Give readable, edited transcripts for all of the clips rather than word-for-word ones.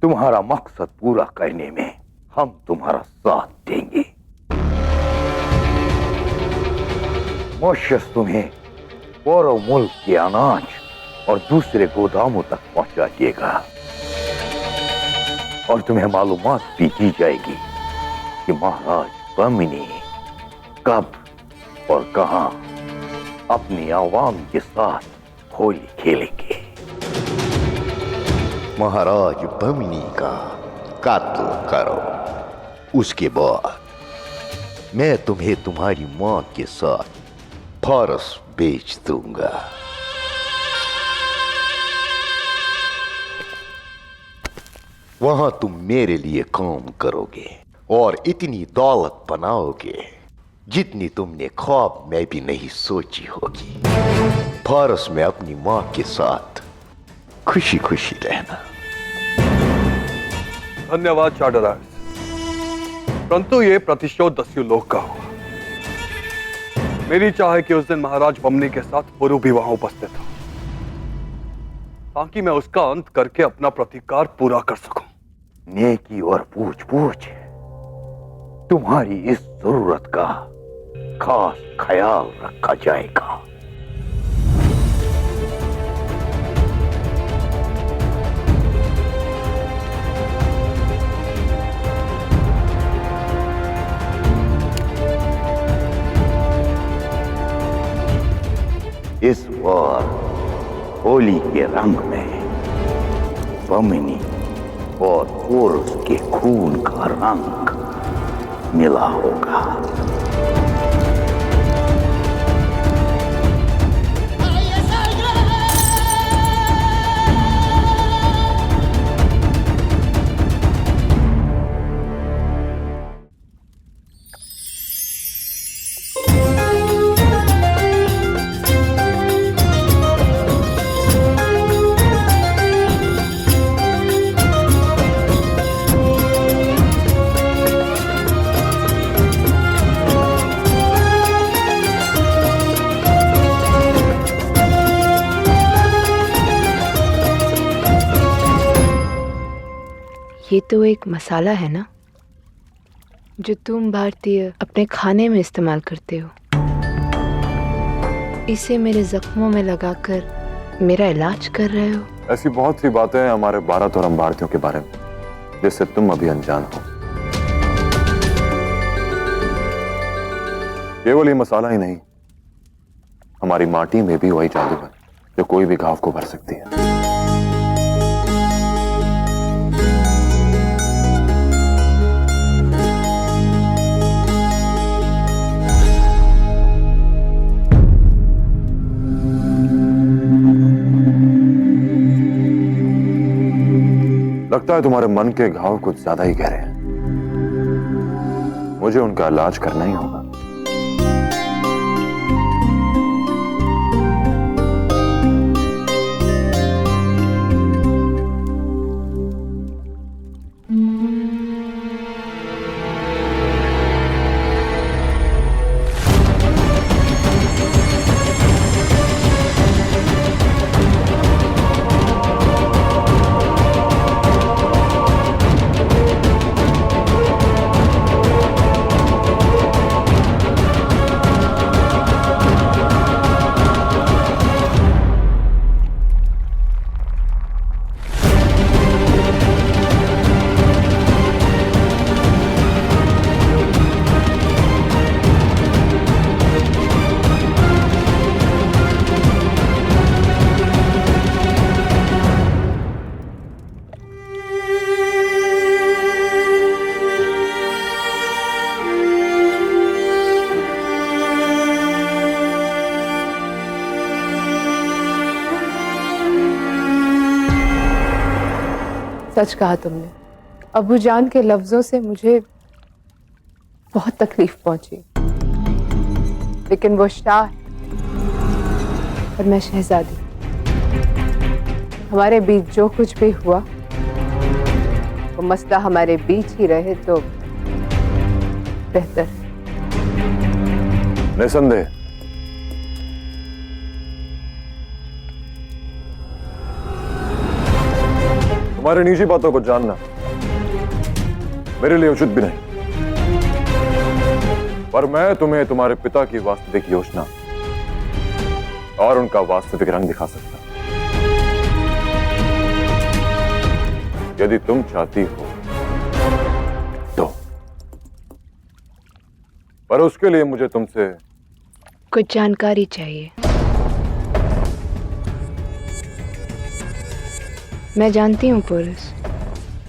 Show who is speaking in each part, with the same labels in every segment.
Speaker 1: तुम्हारा मकसद पूरा करने में हम तुम्हारा साथ देंगे। मॉरिशस तुम्हें पौरव मुल्क के अनाज और दूसरे गोदामों तक पहुंचा देगा और तुम्हें मालूमात भी दी जाएगी कि महाराज बमिनी कब और कहां अपनी आवाम के साथ होली खेलेंगे।
Speaker 2: महाराज बमिनी का कत्ल करो, उसके बाद मैं तुम्हें तुम्हारी मां के साथ फारस बेच दूंगा। वहां तुम मेरे लिए काम करोगे और इतनी दौलत बनाओगे जितनी तुमने ख्वाब में भी नहीं सोची होगी। फारस में अपनी मां के साथ खुशी खुशी रहना।
Speaker 3: धन्यवाद चाडराज, परंतु ये प्रतिशोध दस्यु लोग का हुआ। मेरी चाह है कि उस दिन महाराज बमनी के साथ पुरु भी वहां उपस्थित हो, ताकि मैं उसका अंत करके अपना प्रतिकार पूरा कर सकूं।
Speaker 1: नेकी और पूछ पूछ तुम्हारी इस जरूरत का खास ख्याल रखा जाएगा। इस बार होली के रंग में बमिनी और पुरुष के खून का रंग मिला होगा।
Speaker 4: ये तो एक मसाला है ना, जो तुम भारतीय अपने खाने में इस्तेमाल करते हो। इसे मेरे जख्मों में लगाकर मेरा इलाज कर रहे हो।
Speaker 5: ऐसी बहुत सी बातें हैं हमारे भारत और हम भारतीयों के बारे में जिससे तुम अभी अनजान हो। केवल ये मसाला ही नहीं, हमारी माटी में भी वही जादू है जो कोई भी घाव को भर सकती है। लगता है तुम्हारे मन के घाव कुछ ज्यादा ही गहरे हैं। मुझे उनका इलाज करना ही होगा।
Speaker 4: सच कहा तुमने। अबू जान के लफ्जों से मुझे बहुत तकलीफ पहुंची, लेकिन वो शाह है और मैं शहजादी। हमारे बीच जो कुछ भी हुआ वो मसला हमारे बीच ही रहे तो बेहतर।
Speaker 5: निसंदेह तुम्हारी निजी बातों को जानना मेरे लिए उचित भी नहीं, पर मैं तुम्हें तुम्हारे पिता की वास्तविक योजना और उनका वास्तविक रंग दिखा सकता हूं। यदि तुम चाहती हो तो, पर उसके लिए मुझे तुमसे
Speaker 4: कुछ जानकारी चाहिए। मैं जानती हूँ पुरुष,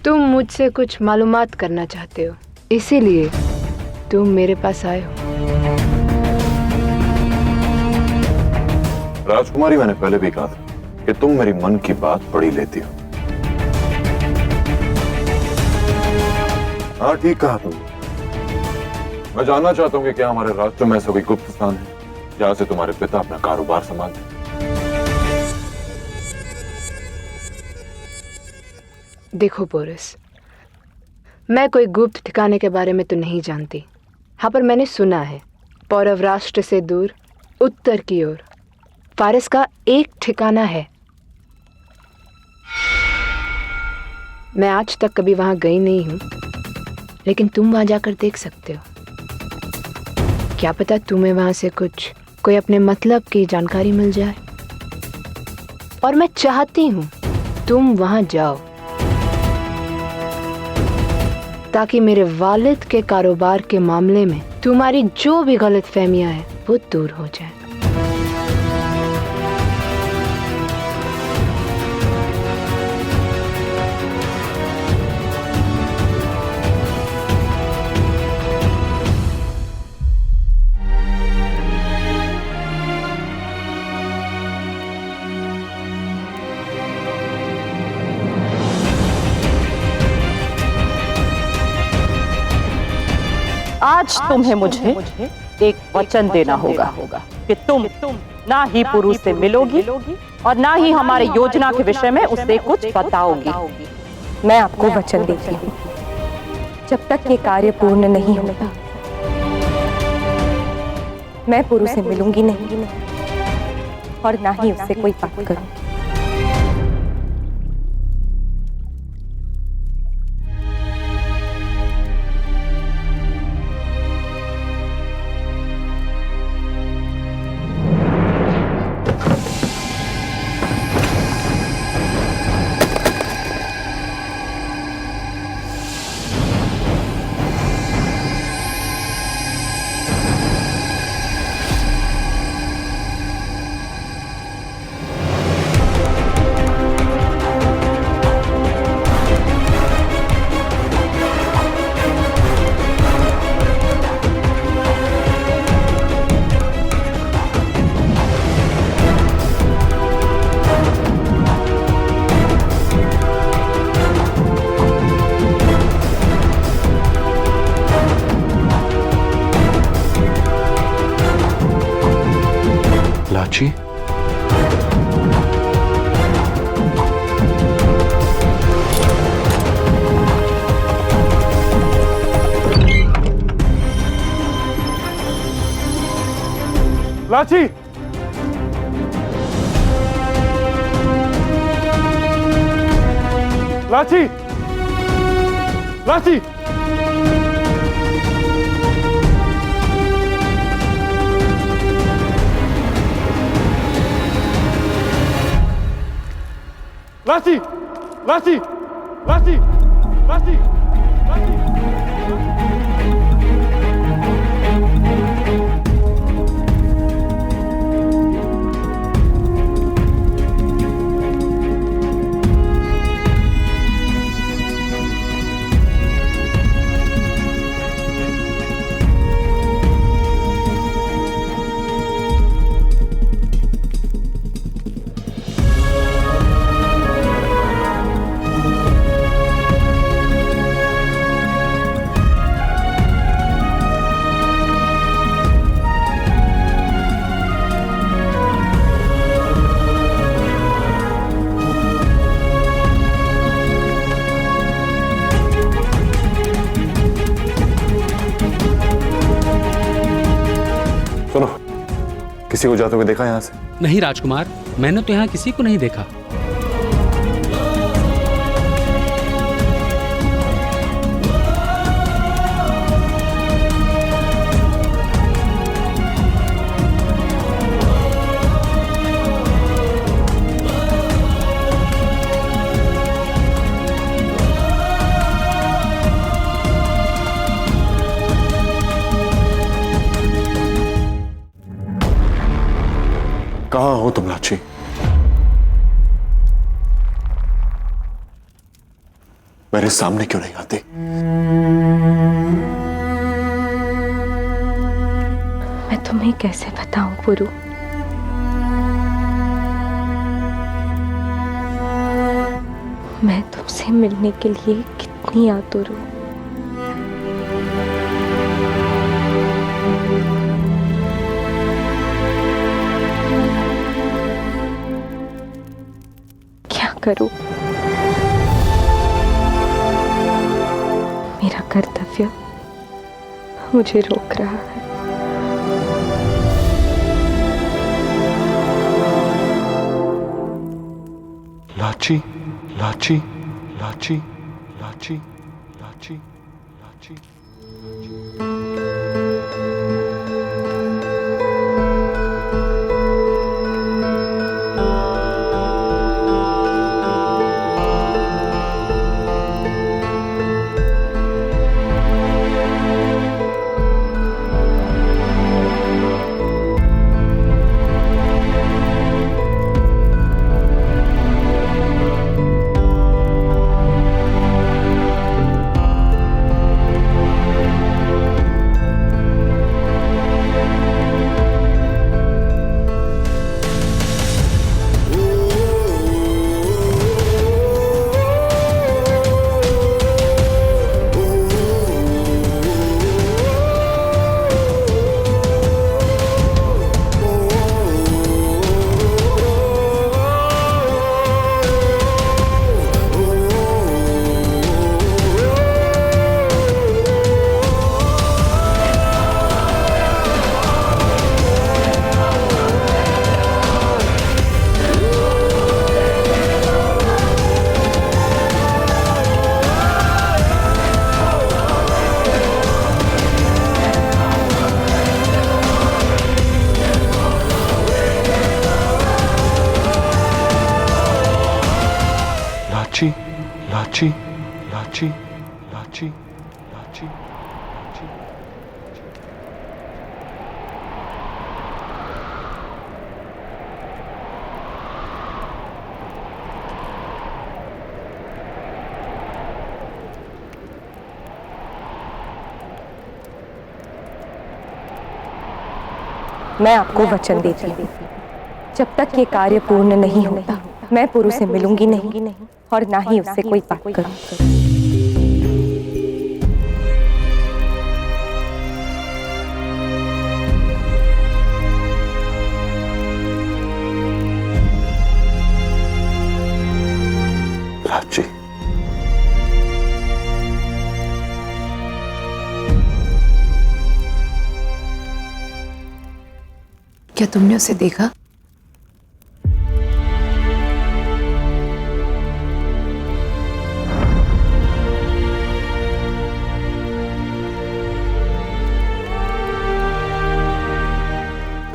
Speaker 4: तुम मुझसे कुछ मालूमात करना चाहते हो, इसीलिए तुम मेरे पास आए हो।
Speaker 5: राजकुमारी, मैंने पहले भी कहा था कि तुम मेरी मन की बात पढ़ी लेती हो। हाँ, ठीक कहा तुम। मैं जानना चाहता हूँ कि क्या हमारे राष्ट्र में ऐसा कोई गुप्त स्थान है जहां से तुम्हारे पिता अपना कारोबार संभालते हैं?
Speaker 4: देखो बोरिस, मैं कोई गुप्त ठिकाने के बारे में तो नहीं जानती। हाँ, पर मैंने सुना है पौरव राष्ट्र से दूर उत्तर की ओर फारिस का एक ठिकाना है। मैं आज तक कभी वहां गई नहीं हूं, लेकिन तुम वहां जाकर देख सकते हो। क्या पता तुम्हें वहां से कोई अपने मतलब की जानकारी मिल जाए। और मैं चाहती हूं तुम वहां जाओ, ताकि मेरे वालिद के कारोबार के मामले में तुम्हारी जो भी गलतफहमियां हैं वो दूर हो जाए।
Speaker 6: आज तुम्हें मुझे एक वचन देना होगा कि तुम ना ही पुरुष से मिलोगी और ना ही हमारे योजना के विषय में उसे कुछ बताओगी।
Speaker 7: मैं आपको वचन देती हूँ, जब तक ये कार्य पूर्ण नहीं होता मैं पुरुष से मिलूंगी नहीं और ना ही उससे कोई बात करूंगी।
Speaker 5: लाची, लाची, लाची, लाची, लाची, लाची, लाची, लाची, लाची। सुनो, किसी को जाते हुए देखा यहां से?
Speaker 8: नहीं राजकुमार, मैंने तो यहाँ किसी को नहीं देखा।
Speaker 5: मेरे सामने क्यों नहीं आती?
Speaker 7: मैं तुम्हें कैसे बताऊं पुरु? मैं तुमसे मिलने के लिए कितनी आतुर हूं। क्या करूं? मेरा कर्तव्य मुझे रोक रहा है।
Speaker 5: लाची, लाची, लाची, लाची, लाची, लाची। लाची, लाची, लाची, लाची, लाची, लाची।
Speaker 7: मैं आपको वचन देती हूँ, जब तक ये कार्य पूर्ण नहीं होता मैं पुरु से मिलूंगी नहीं और ना ही उससे कोई बात करूंगी।
Speaker 5: लाची,
Speaker 4: क्या तुमने उसे देखा?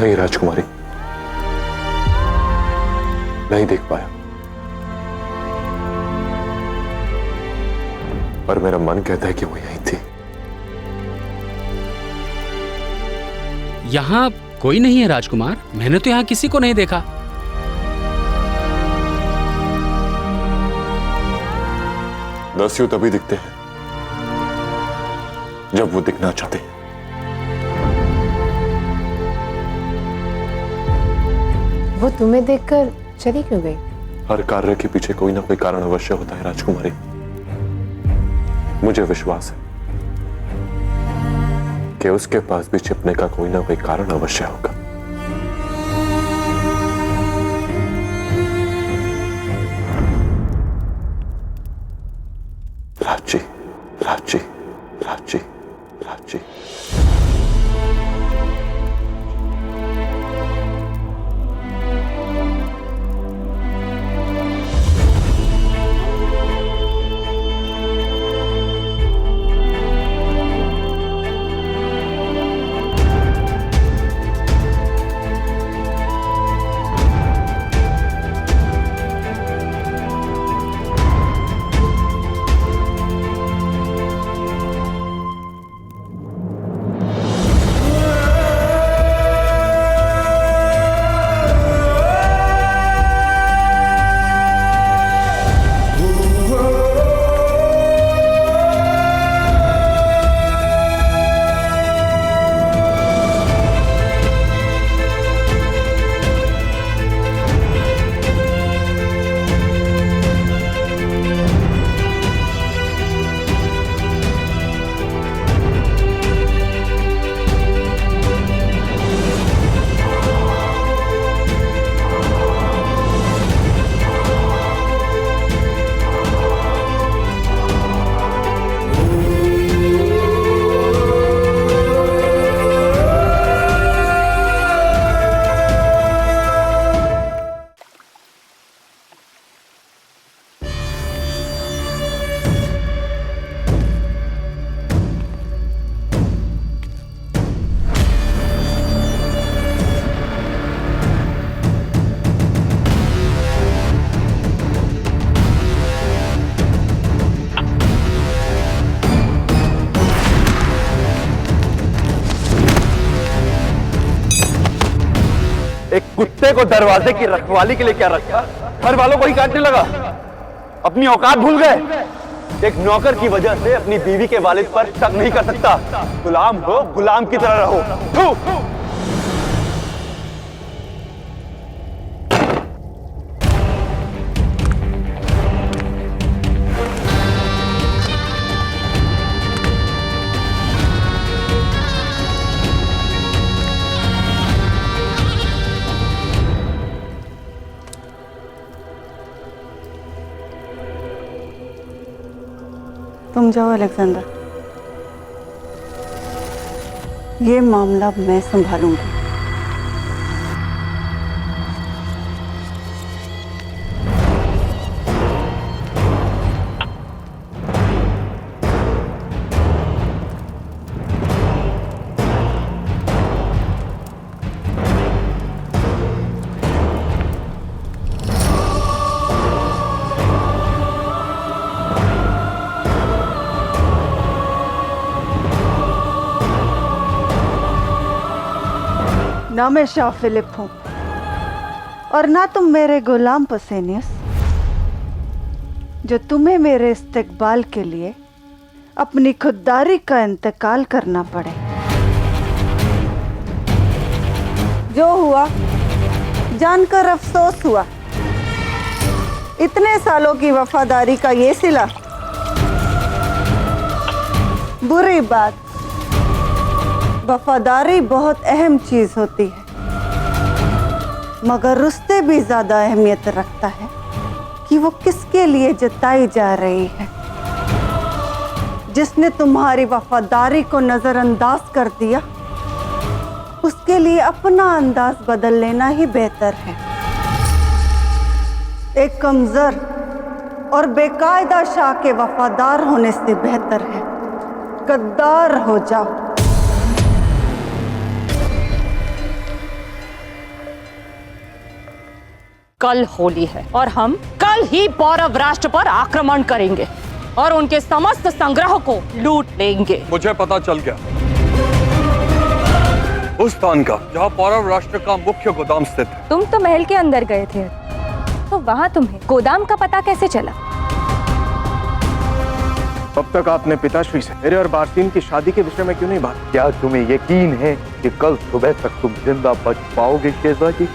Speaker 5: नहीं राजकुमारी, नहीं देख पाया, पर मेरा मन कहता है कि वो यहीं थी।
Speaker 8: यहाँ कोई नहीं है राजकुमार, मैंने तो यहाँ किसी को नहीं देखा।
Speaker 5: दस्यु तभी दिखते हैं जब वो दिखना चाहते हैं।
Speaker 4: वो तुम्हें देखकर चली क्यों गई?
Speaker 5: हर कार्य के पीछे कोई ना कोई कारण अवश्य होता है राजकुमारी। मुझे विश्वास है कि उसके पास भी छिपने का कोई ना कोई कारण अवश्य होगा। राची, राची, राची, राची।
Speaker 9: कुत्ते को दरवाजे की रखवाली के लिए क्या रखा? घर वालों को ही काटने लगा। अपनी औकात भूल गए। एक नौकर की वजह से अपनी बीवी के वालिद पर शक नहीं कर सकता। गुलाम हो, गुलाम की तरह रहो। थू।
Speaker 10: तुम जाओ अलेक्जेंडर, ये मामला मैं संभालूंगी। ना मैं शाह फिलिप हूं और ना तुम मेरे गुलाम पसेनियस, जो तुम्हें मेरे इस्तेकबाल के लिए अपनी खुददारी का इंतकाल करना पड़े। जो हुआ जानकर अफसोस हुआ। इतने सालों की वफादारी का ये सिला। बुरी बात, वफादारी बहुत अहम चीज होती है, मगर उससे भी ज्यादा अहमियत रखता है कि वो किसके लिए जताई जा रही है। जिसने तुम्हारी वफादारी को नजरअंदाज कर दिया, उसके लिए अपना अंदाज बदल लेना ही बेहतर है। एक कमजोर और बेकायदा शाह के वफादार होने से बेहतर है गद्दार हो जाओ।
Speaker 6: कल होली है और हम कल ही पौरव राष्ट्र पर आक्रमण करेंगे और उनके समस्त संग्रह को लूट लेंगे।
Speaker 3: मुझे पता चल गया उस स्थान का जहाँ पौरव राष्ट्र का मुख्य गोदाम स्थित है।
Speaker 7: तुम तो महल के अंदर गए थे, तो वहाँ तुम्हें गोदाम का पता कैसे चला?
Speaker 9: अब तक आपने पिताश्री से मेरे और बारसीन की शादी के विषय में क्यों नहीं बात?
Speaker 1: क्या तुम्हें यकीन है कि कल सुबह तक तुम जिंदा बच पाओगे शहजादी?